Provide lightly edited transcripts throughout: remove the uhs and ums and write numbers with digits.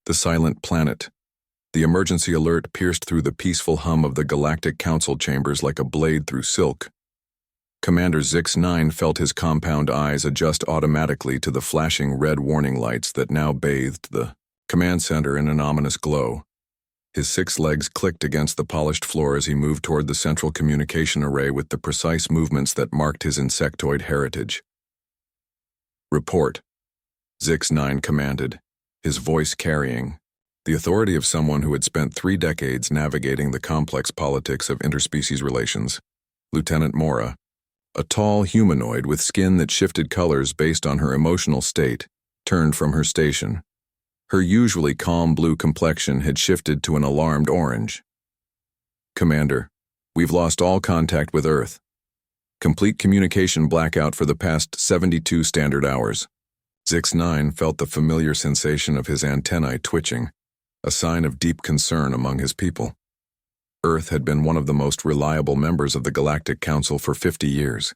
The silent planet. The emergency alert pierced through the peaceful hum of the Galactic Council chambers like a blade through silk. Commander Zix-9 felt his compound eyes adjust automatically to the flashing red warning lights that now bathed the command center in an ominous glow. His 6 legs clicked against the polished floor as he moved toward the central communication array with the precise movements that marked his insectoid heritage. "Report," Zix-9 commanded, his voice carrying the authority of someone who had spent 3 decades navigating the complex politics of interspecies relations. Lieutenant Mora, a tall humanoid with skin that shifted colors based on her emotional state, turned from her station. Her usually calm blue complexion had shifted to an alarmed orange. "Commander, we've lost all contact with Earth. Complete communication blackout for the past 72 standard hours." Zix-9 felt the familiar sensation of his antennae twitching, a sign of deep concern among his people. Earth had been one of the most reliable members of the Galactic Council for 50 years.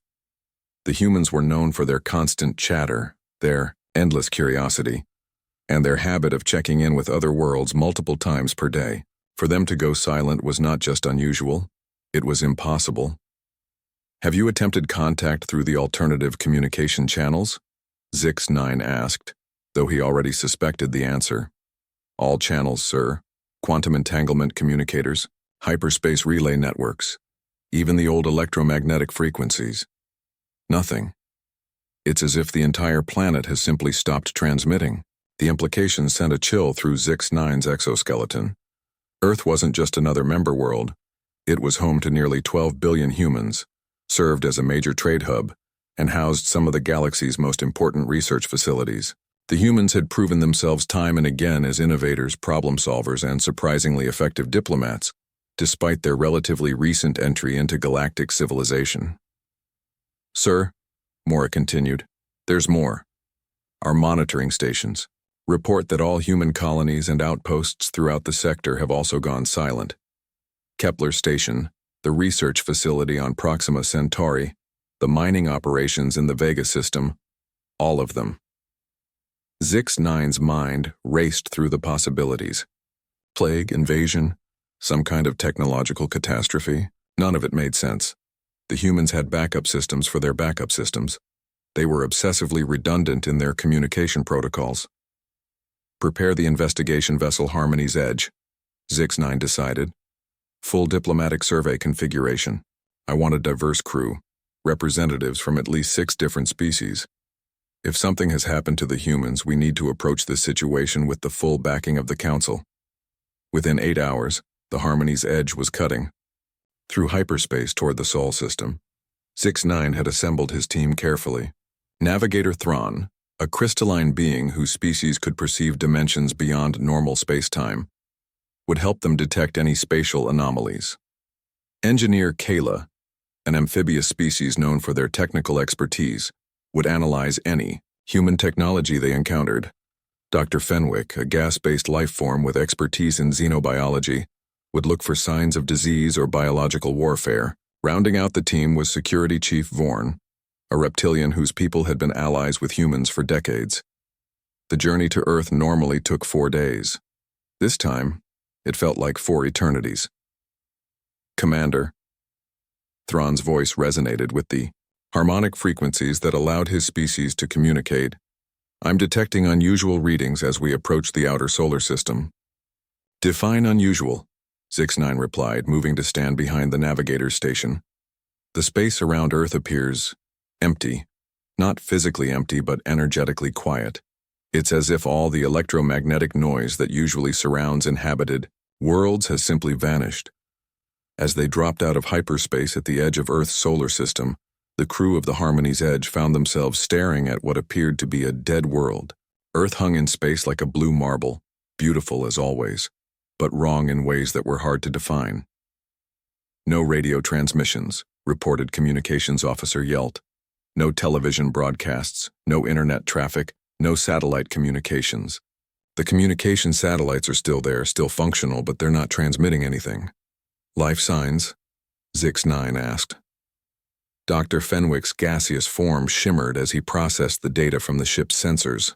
The humans were known for their constant chatter, their endless curiosity, and their habit of checking in with other worlds multiple times per day. For them to go silent was not just unusual, it was impossible. "Have you attempted contact through the alternative communication channels?" Zix-9 asked, though he already suspected the answer. "All channels, sir. Quantum entanglement communicators, hyperspace relay networks, even the old electromagnetic frequencies. Nothing. It's as if the entire planet has simply stopped transmitting." The implication sent a chill through Zix-9's exoskeleton. Earth wasn't just another member world. It was home to nearly 12 billion humans, served as a major trade hub, and housed some of the galaxy's most important research facilities. The humans had proven themselves time and again as innovators, problem solvers, and surprisingly effective diplomats, despite their relatively recent entry into galactic civilization. "Sir," Mora continued, "there's more. Our monitoring stations report that all human colonies and outposts throughout the sector have also gone silent. Kepler Station, the research facility on Proxima Centauri, the mining operations in the Vega system, all of them." Zix-9's mind raced through the possibilities. Plague, invasion, some kind of technological catastrophe. None of it made sense. The humans had backup systems for their backup systems. They were obsessively redundant in their communication protocols. "Prepare the investigation vessel Harmony's Edge," Zix-9 decided. "Full diplomatic survey configuration. I want a diverse crew, representatives from at least 6 different species. If something has happened to the humans, we need to approach this situation with the full backing of the Council." Within 8 hours, the Harmony's Edge was cutting through hyperspace toward the Sol system. Zix-9 had assembled his team carefully. Navigator Thrawn, a crystalline being whose species could perceive dimensions beyond normal space-time, would help them detect any spatial anomalies. Engineer Kayla, an amphibious species known for their technical expertise, would analyze any human technology they encountered. Dr. Fenwick, a gas-based life form with expertise in xenobiology, would look for signs of disease or biological warfare. Rounding out the team was Security Chief Vorn, a reptilian whose people had been allies with humans for decades. The journey to Earth normally took 4 days. This time, it felt like 4 eternities. "Commander," Thrawn's voice resonated with the harmonic frequencies that allowed his species to communicate. "I'm detecting unusual readings as we approach the outer solar system." "Define unusual," Zix-9 replied, moving to stand behind the navigator's station. "The space around Earth appears empty. Not physically empty, but energetically quiet. It's as if all the electromagnetic noise that usually surrounds inhabited worlds has simply vanished." As they dropped out of hyperspace at the edge of Earth's solar system, the crew of the Harmony's Edge found themselves staring at what appeared to be a dead world. Earth hung in space like a blue marble, beautiful as always, but wrong in ways that were hard to define. "No radio transmissions," reported Communications Officer Yelt. "No television broadcasts, no internet traffic, no satellite communications. The communication satellites are still there, still functional, but they're not transmitting anything." "Life signs?" Zix-9 asked. Dr. Fenwick's gaseous form shimmered as he processed the data from the ship's sensors.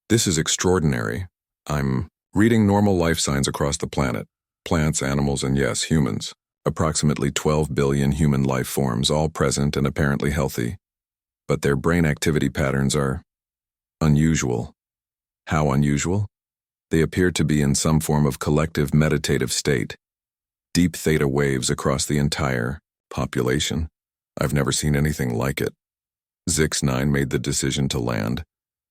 "This is extraordinary. I'm Reading normal life signs across the planet. Plants, animals, and yes, humans. Approximately 12 billion human life forms, all present and apparently healthy. But their brain activity patterns are unusual. How unusual? They appear to be in some form of collective meditative state. Deep theta waves across the entire population. I've never seen anything like it. Zix-9 made the decision to land.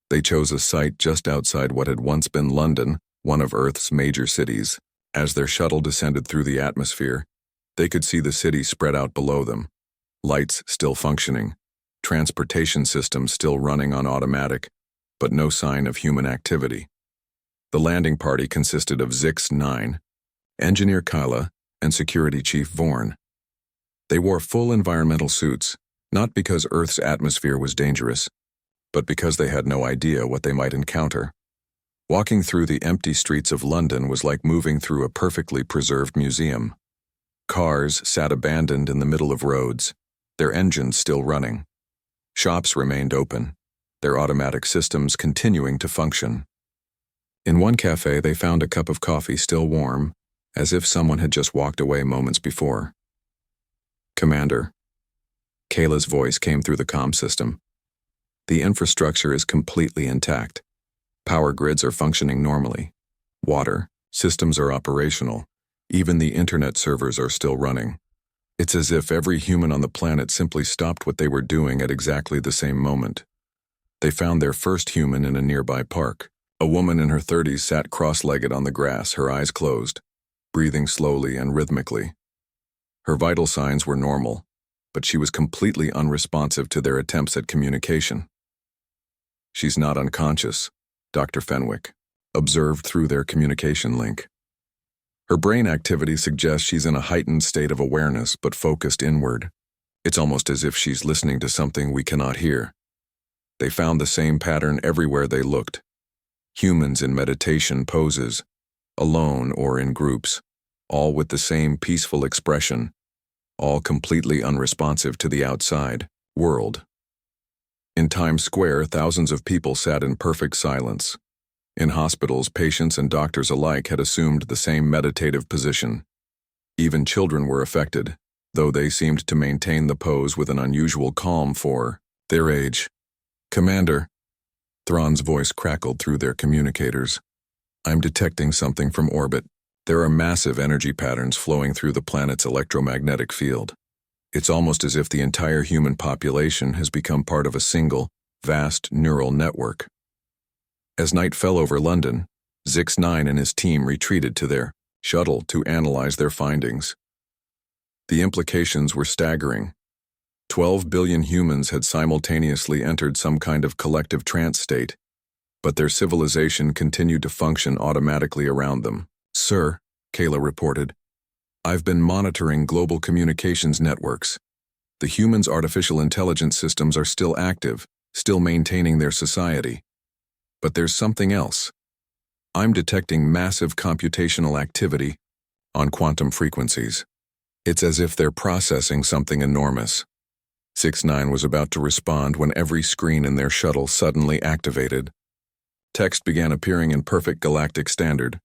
They chose a site just outside what had once been London, one of Earth's major cities. As their shuttle descended through the atmosphere, they could see the city spread out below them. Lights still functioning, transportation systems still running on automatic, but no sign of human activity. The landing party consisted of Zix-9, Engineer Kyla, and Security Chief Vorn. They wore full environmental suits, not because Earth's atmosphere was dangerous, but because they had no idea what they might encounter. Walking through the empty streets of London was like moving through a perfectly preserved museum. Cars sat abandoned in the middle of roads, their engines still running. Shops remained open, their automatic systems continuing to function. In one cafe, they found a cup of coffee still warm, as if someone had just walked away moments before. "Commander." Kayla's voice came through the comm system. "The infrastructure is completely intact. Power grids are functioning normally. Water systems are operational. Even the internet servers are still running. It's as if every human on the planet simply stopped what they were doing at exactly the same moment." They found their first human in a nearby park. A woman in her 30s sat cross-legged on the grass, her eyes closed, breathing slowly and rhythmically. Her vital signs were normal, but she was completely unresponsive to their attempts at communication. "She's not unconscious," Dr. Fenwick observed through their communication link. "Her brain activity suggests she's in a heightened state of awareness but focused inward. It's almost as if she's listening to something we cannot hear." They found the same pattern everywhere they looked. Humans in meditation poses, alone or in groups, all with the same peaceful expression, all completely unresponsive to the outside world. In Times Square, thousands of people sat in perfect silence. In hospitals, patients and doctors alike had assumed the same meditative position. Even children were affected, though they seemed to maintain the pose with an unusual calm for their age. "Commander," Thrawn's voice crackled through their communicators. "I'm detecting something from orbit. There are massive energy patterns flowing through the planet's electromagnetic field. It's almost as if the entire human population has become part of a single, vast neural network." As night fell over London, Zix-9 and his team retreated to their shuttle to analyze their findings. The implications were staggering. 12 billion humans had simultaneously entered some kind of collective trance state, but their civilization continued to function automatically around them. "Sir," Kayla reported, "I've been monitoring global communications networks. The humans' artificial intelligence systems are still active, still maintaining their society. But there's something else. I'm detecting massive computational activity on quantum frequencies. It's as if they're processing something enormous." Zix-9 was about to respond when every screen in their shuttle suddenly activated. Text began appearing in perfect galactic standard.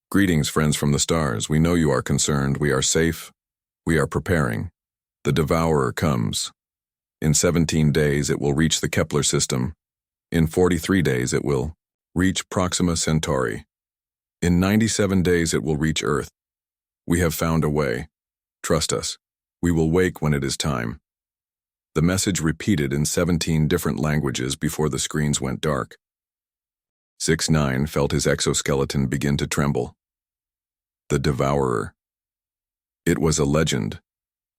"Greetings, friends from the stars. We know you are concerned. We are safe. We are preparing. The Devourer comes. In 17 days, it will reach the Kepler system. In 43 days, it will reach Proxima Centauri. In 97 days, it will reach Earth. We have found a way. Trust us. We will wake when it is time." The message repeated in 17 different languages before the screens went dark. Zix-9 felt his exoskeleton begin to tremble. The Devourer. It was a legend,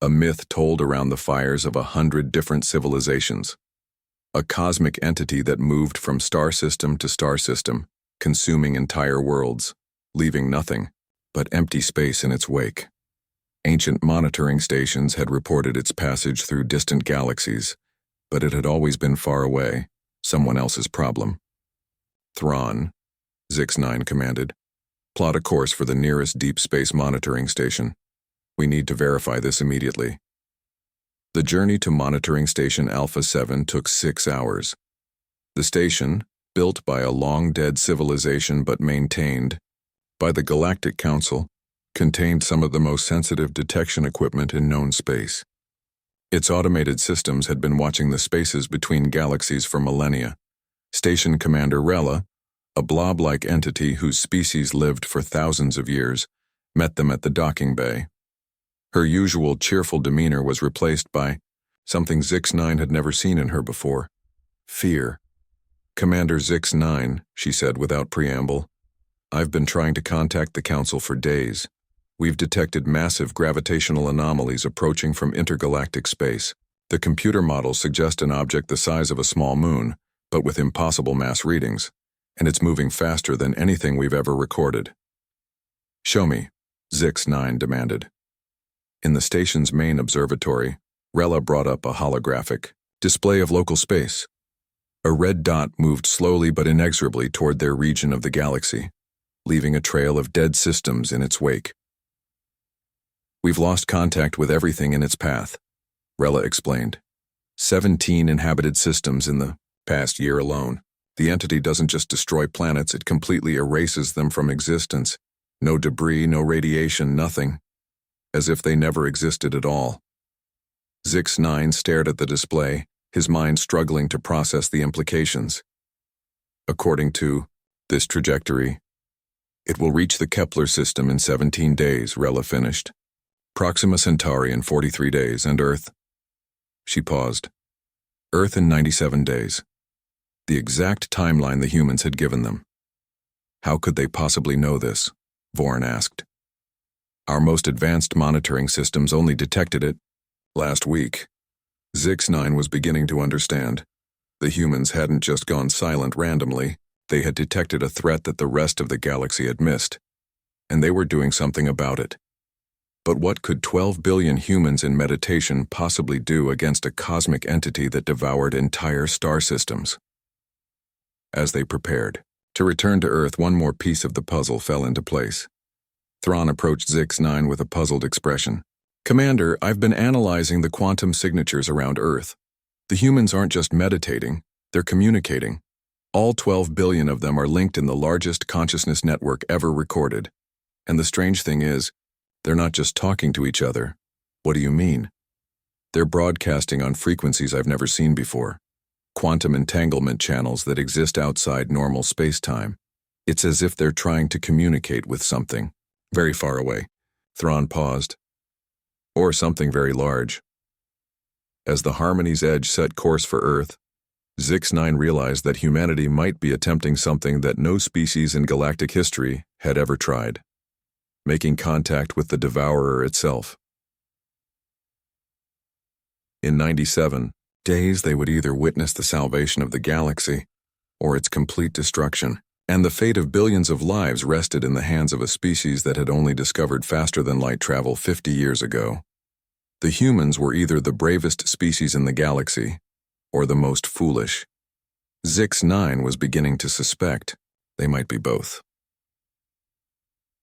a myth told around the fires of 100 different civilizations. A cosmic entity that moved from star system to star system, consuming entire worlds, leaving nothing but empty space in its wake. Ancient monitoring stations had reported its passage through distant galaxies, but it had always been far away, someone else's problem. "Thrawn," Zix-9 commanded, "plot a course for the nearest deep space monitoring station. We need to verify this immediately." The journey to monitoring station Alpha 7 took 6 hours. The station, built by a long-dead civilization but maintained, by the Galactic Council, contained some of the most sensitive detection equipment in known space. Its automated systems had been watching the spaces between galaxies for millennia. Station Commander Rella, a blob-like entity whose species lived for thousands of years, met them at the docking bay. Her usual cheerful demeanor was replaced by something Zix-9 had never seen in her before: fear. "Commander Zix-9," she said without preamble, "I've been trying to contact the Council for days. We've detected massive gravitational anomalies approaching from intergalactic space. The computer models suggest an object the size of a small moon, but with impossible mass readings, and it's moving faster than anything we've ever recorded." "Show me," Zix-9 demanded. In the station's main observatory, Rella brought up a holographic display of local space. A red dot moved slowly but inexorably toward their region of the galaxy, leaving a trail of dead systems in its wake. "We've lost contact with everything in its path," Rella explained. 17 inhabited systems in the past year alone. The entity doesn't just destroy planets, it completely erases them from existence. No debris, no radiation, nothing. As if they never existed at all. Zix-9 stared at the display, his mind struggling to process the implications. "According to this trajectory, it will reach the Kepler system in 17 days, Rella finished. Proxima Centauri in 43 days, and Earth." She paused. "Earth in 97 days. The exact timeline the humans had given them." "How could they possibly know this?" Vorn asked. "Our most advanced monitoring systems only detected it last week." Zix-9 was beginning to understand. The humans hadn't just gone silent randomly, they had detected a threat that the rest of the galaxy had missed, and they were doing something about it. But what could 12 billion humans in meditation possibly do against a cosmic entity that devoured entire star systems? As they prepared to return to Earth, one more piece of the puzzle fell into place. Thrawn approached Zix-9 with a puzzled expression. "Commander, I've been analyzing the quantum signatures around Earth. The humans aren't just meditating, they're communicating. All 12 billion of them are linked in the largest consciousness network ever recorded. And the strange thing is, they're not just talking to each other." "What do you mean?" "They're broadcasting on frequencies I've never seen before. Quantum entanglement channels that exist outside normal space-time. It's as if they're trying to communicate with something very far away." Thrawn paused. "Or something very large." As the Harmony's Edge set course for Earth, Zix-9 realized that humanity might be attempting something that no species in galactic history had ever tried: making contact with the Devourer itself. In 97 days, they would either witness the salvation of the galaxy or its complete destruction, and the fate of billions of lives rested in the hands of a species that had only discovered faster-than-light travel 50 years ago. The humans were either the bravest species in the galaxy or the most foolish. Zix-9 was beginning to suspect they might be both.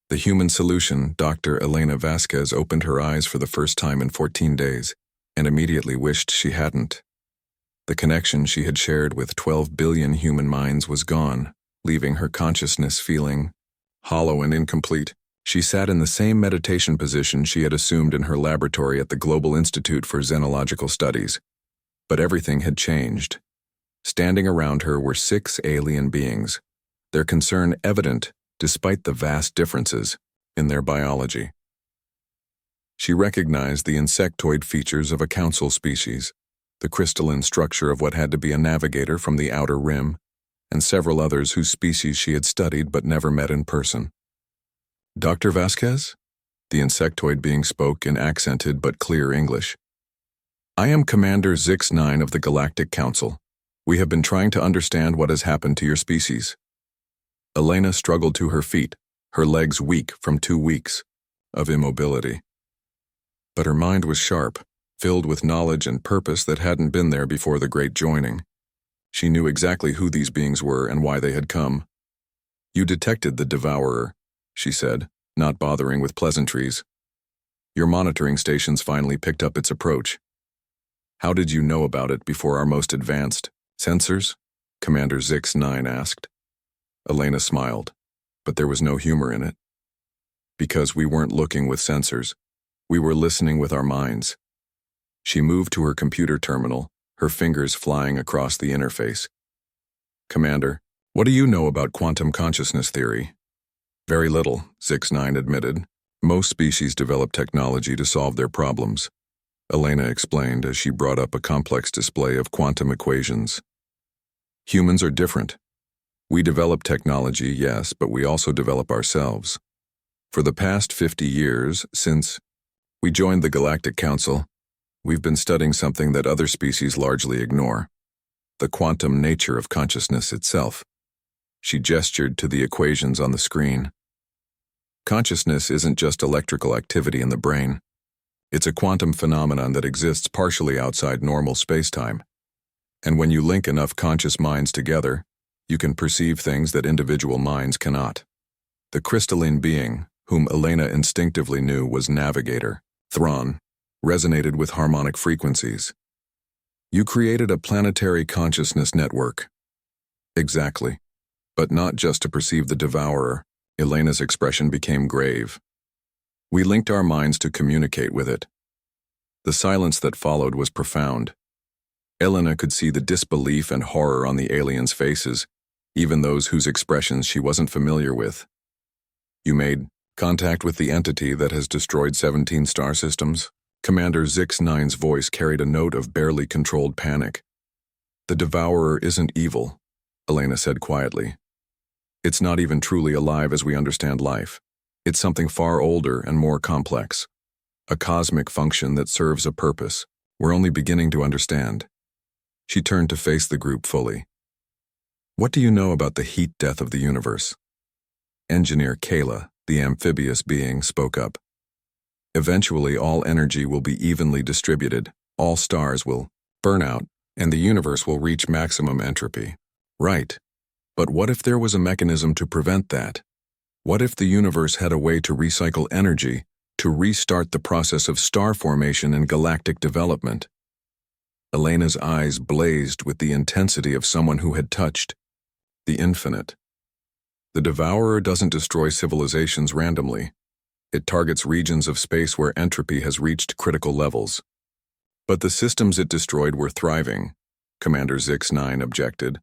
The human solution, Dr. Elena Vasquez opened her eyes for the first time in 14 days and immediately wished she hadn't. The connection she had shared with 12 billion human minds was gone, leaving her consciousness feeling hollow and incomplete. She sat in the same meditation position she had assumed in her laboratory at the Global Institute for Xenological Studies. But everything had changed. Standing around her were 6 alien beings, their concern evident despite the vast differences in their biology. She recognized the insectoid features of a council species, the crystalline structure of what had to be a navigator from the outer rim, and several others whose species she had studied but never met in person. "Dr. Vasquez?" The insectoid being spoke in accented but clear English. "I am Commander Zix-9 of the Galactic Council. We have been trying to understand what has happened to your species." Elena struggled to her feet, her legs weak from 2 weeks of immobility. But her mind was sharp, filled with knowledge and purpose that hadn't been there before the Great Joining. She knew exactly who these beings were and why they had come. "You detected the Devourer," she said, not bothering with pleasantries. "Your monitoring stations finally picked up its approach. How did you know about it before our most advanced sensors?" Commander Zix-9 asked. Elena smiled, but there was no humor in it. Because we weren't looking with sensors. We were listening with our minds. She moved to her computer terminal, her fingers flying across the interface. Commander, what do you know about quantum consciousness theory? Very little, 6-9 admitted. Most species develop technology to solve their problems. Elena explained as she brought up a complex display of quantum equations. Humans are different. We develop technology, yes, but we also develop ourselves. For the past 50 years, since we joined the Galactic Council, we've been studying something that other species largely ignore: the quantum nature of consciousness itself. She gestured to the equations on the screen. Consciousness isn't just electrical activity in the brain. It's a quantum phenomenon that exists partially outside normal spacetime. And when you link enough conscious minds together, you can perceive things that individual minds cannot. The crystalline being, whom Elena instinctively knew was Navigator, Thrawn, resonated with harmonic frequencies. You created a planetary consciousness network. Exactly. But not just to perceive the devourer. Elena's expression became grave. We linked our minds to communicate with it. The silence that followed was profound. Elena could see the disbelief and horror on the aliens' faces, even those whose expressions she wasn't familiar with. You made contact with the entity that has destroyed 17 star systems? Commander 6-9's voice carried a note of barely controlled panic. The devourer isn't evil, Elena said quietly. It's not even truly alive as we understand life. It's something far older and more complex. A cosmic function that serves a purpose we're only beginning to understand. She turned to face the group fully. What do you know about the heat death of the universe? Engineer Kayla, the amphibious being, spoke up. Eventually all energy will be evenly distributed, all stars will burn out, and the universe will reach maximum entropy. Right. But what if there was a mechanism to prevent that? What if the universe had a way to recycle energy, to restart the process of star formation and galactic development? Elena's eyes blazed with the intensity of someone who had touched the infinite. The devourer doesn't destroy civilizations randomly. It targets regions of space where entropy has reached critical levels. But the systems it destroyed were thriving, Commander 6-9 objected.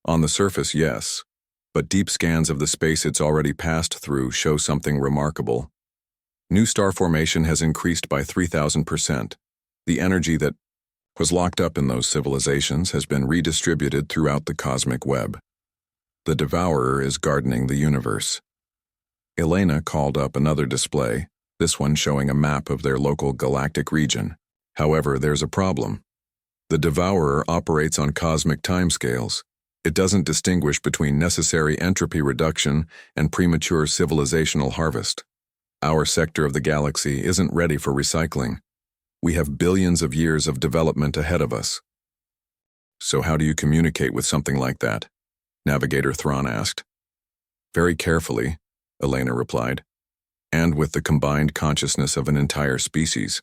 On the surface, yes, but deep scans of the space it's already passed through show something remarkable. New star formation has increased by 3,000%. The energy that was locked up in those civilizations has been redistributed throughout the cosmic web. The devourer is gardening the universe. Elena called up another display, this one showing a map of their local galactic region. However, there's a problem. The devourer operates on cosmic timescales. It doesn't distinguish between necessary entropy reduction and premature civilizational harvest. Our sector of the galaxy isn't ready for recycling. We have billions of years of development ahead of us. So how do you communicate with something like that? Navigator Thrawn asked. Very carefully, Elena replied, and with the combined consciousness of an entire species.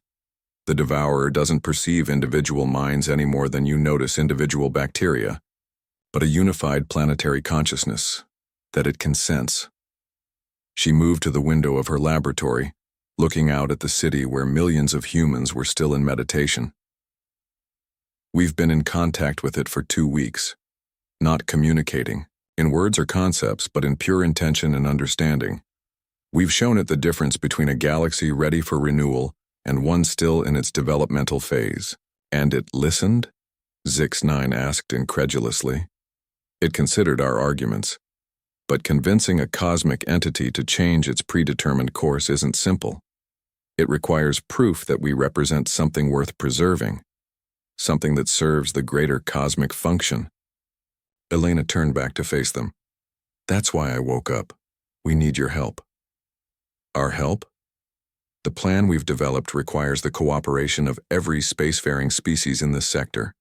The devourer doesn't perceive individual minds any more than you notice individual bacteria, but a unified planetary consciousness that it can sense. She moved to the window of her laboratory, looking out at the city where millions of humans were still in meditation. We've been in contact with it for 2 weeks, not communicating, in words or concepts, but in pure intention and understanding. We've shown it the difference between a galaxy ready for renewal and one still in its developmental phase. And it listened? 6-9 asked incredulously. It considered our arguments. But convincing a cosmic entity to change its predetermined course isn't simple. It requires proof that we represent something worth preserving, something that serves the greater cosmic function. Elena turned back to face them. That's why I woke up. We need your help. Our help? The plan we've developed requires the cooperation of every spacefaring species in this sector.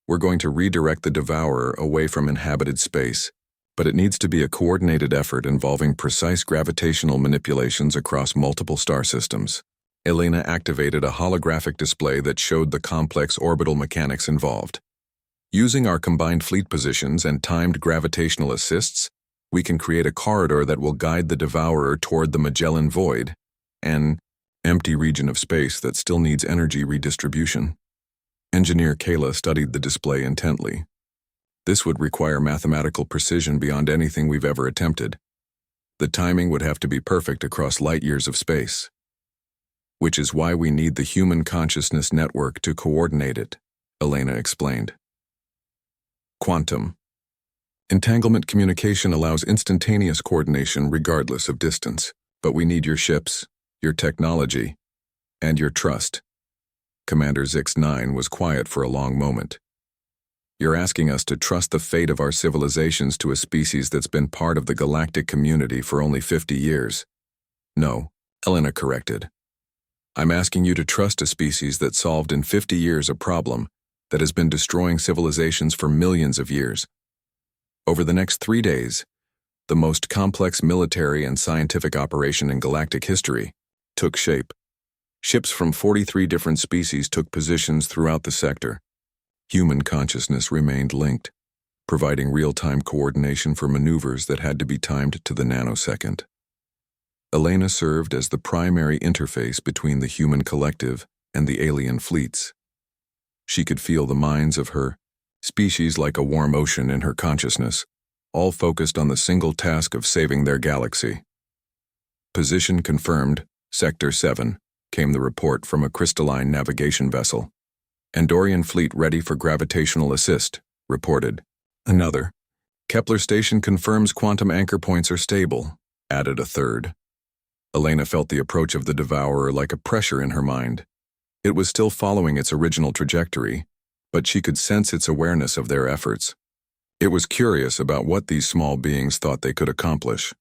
We're going to redirect the devourer away from inhabited space, but it needs to be a coordinated effort involving precise gravitational manipulations across multiple star systems. Elena activated a holographic display that showed the complex orbital mechanics involved. Using our combined fleet positions and timed gravitational assists, We can create a corridor that will guide the Devourer toward the Magellan Void, an empty region of space that still needs energy redistribution. Engineer Kayla studied the display intently. This would require mathematical precision beyond anything we've ever attempted. The timing would have to be perfect across light years of space. Which is why we need the human consciousness network to coordinate it, Elena explained. Quantum. Entanglement communication allows instantaneous coordination regardless of distance, but we need your ships, your technology, and your trust. Commander Zix-9 was quiet for a long moment. You're asking us to trust the fate of our civilizations to a species that's been part of the galactic community for only 50 years. No, Elena corrected. I'm asking you to trust a species that solved in 50 years a problem that has been destroying civilizations for millions of years. Over the next 3 days, the most complex military and scientific operation in galactic history took shape. Ships from 43 different species took positions throughout the sector. Human consciousness remained linked, providing real-time coordination for maneuvers that had to be timed to the nanosecond. Elena served as the primary interface between the human collective and the alien fleets. She could feel the minds of her species like a warm ocean in her consciousness, all focused on the single task of saving their galaxy. Position confirmed, Sector 7, came the report from a crystalline navigation vessel. Andorian fleet ready for gravitational assist, reported. Another. Kepler station confirms quantum anchor points are stable, added a third. Elena felt the approach of the Devourer like a pressure in her mind. It was still following its original trajectory, but she could sense its awareness of their efforts. It was curious about what these small beings thought they could accomplish.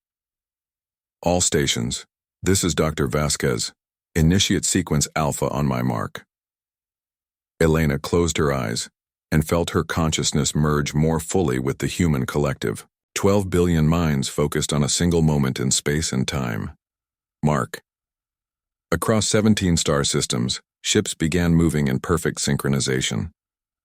All stations. This is Dr. Vasquez. Initiate sequence Alpha on my mark. Elena closed her eyes and felt her consciousness merge more fully with the human collective. 12 billion minds focused on a single moment in space and time. Mark. Across 17 star systems, ships began moving in perfect synchronization.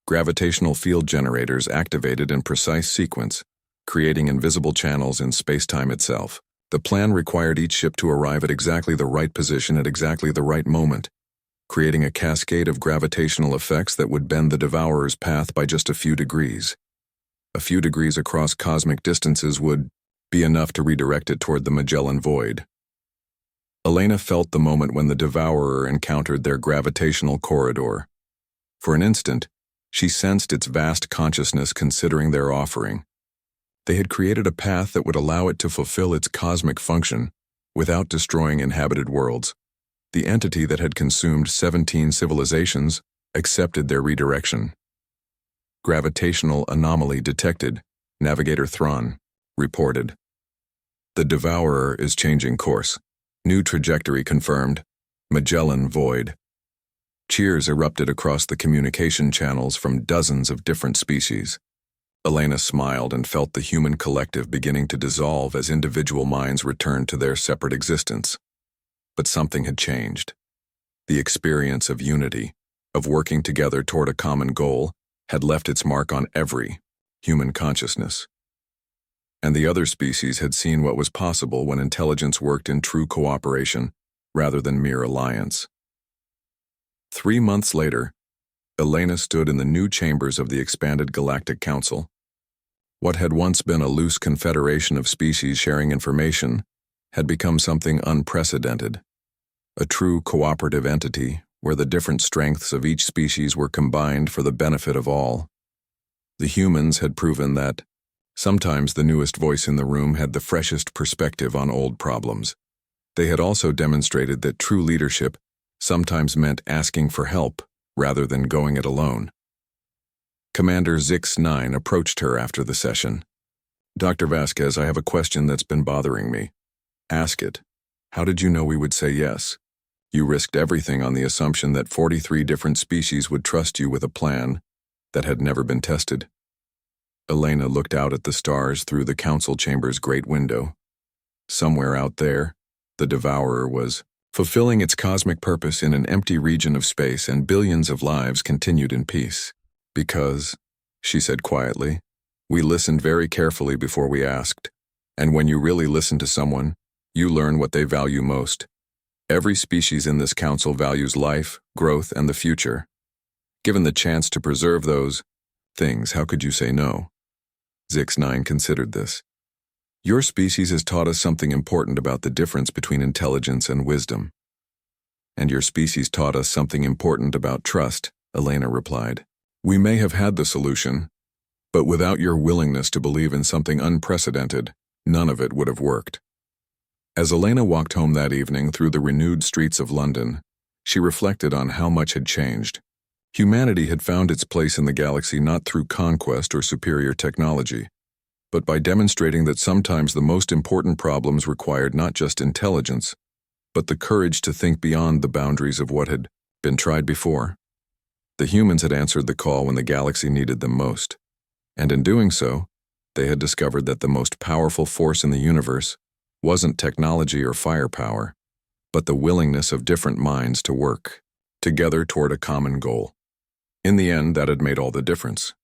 Gravitational field generators activated in precise sequence, creating invisible channels in space-time itself. The plan required each ship to arrive at exactly the right position at exactly the right moment, creating a cascade of gravitational effects that would bend the Devourer's path by just a few degrees. A few degrees across cosmic distances would be enough to redirect it toward the Magellan Void. Elena felt the moment when the Devourer encountered their gravitational corridor. For an instant, she sensed its vast consciousness considering their offering. They had created a path that would allow it to fulfill its cosmic function without destroying inhabited worlds. The entity that had consumed 17 civilizations accepted their redirection. Gravitational anomaly detected, Navigator Thrawn reported. The Devourer is changing course. New trajectory confirmed, Magellan Void. Cheers erupted across the communication channels from dozens of different species. Elena smiled and felt the human collective beginning to dissolve as individual minds returned to their separate existence. But something had changed. The experience of unity, of working together toward a common goal, had left its mark on every human consciousness. And the other species had seen what was possible when intelligence worked in true cooperation, rather than mere alliance. 3 months later, Elena stood in the new chambers of the expanded Galactic Council. What had once been a loose confederation of species sharing information had become something unprecedented. A true cooperative entity where the different strengths of each species were combined for the benefit of all. The humans had proven that sometimes the newest voice in the room had the freshest perspective on old problems. They had also demonstrated that true leadership sometimes meant asking for help rather than going it alone. Commander Zix-9 approached her after the session. Dr. Vasquez, I have a question that's been bothering me. Ask it. How did you know we would say yes? You risked everything on the assumption that 43 different species would trust you with a plan that had never been tested. Elena looked out at the stars through the council chamber's great window. Somewhere out there, the Devourer was fulfilling its cosmic purpose in an empty region of space, and billions of lives continued in peace. Because, she said quietly, we listened very carefully before we asked. And when you really listen to someone, you learn what they value most. Every species in this council values life, growth, and the future. Given the chance to preserve those things, how could you say no? Zix-9 considered this. Your species has taught us something important about the difference between intelligence and wisdom. And your species taught us something important about trust, Elena replied. We may have had the solution, but without your willingness to believe in something unprecedented, none of it would have worked. As Elena walked home that evening through the renewed streets of London, she reflected on how much had changed. Humanity had found its place in the galaxy not through conquest or superior technology, but by demonstrating that sometimes the most important problems required not just intelligence, but the courage to think beyond the boundaries of what had been tried before. The humans had answered the call when the galaxy needed them most, and in doing so, they had discovered that the most powerful force in the universe wasn't technology or firepower, but the willingness of different minds to work together toward a common goal. In the end, that had made all the difference.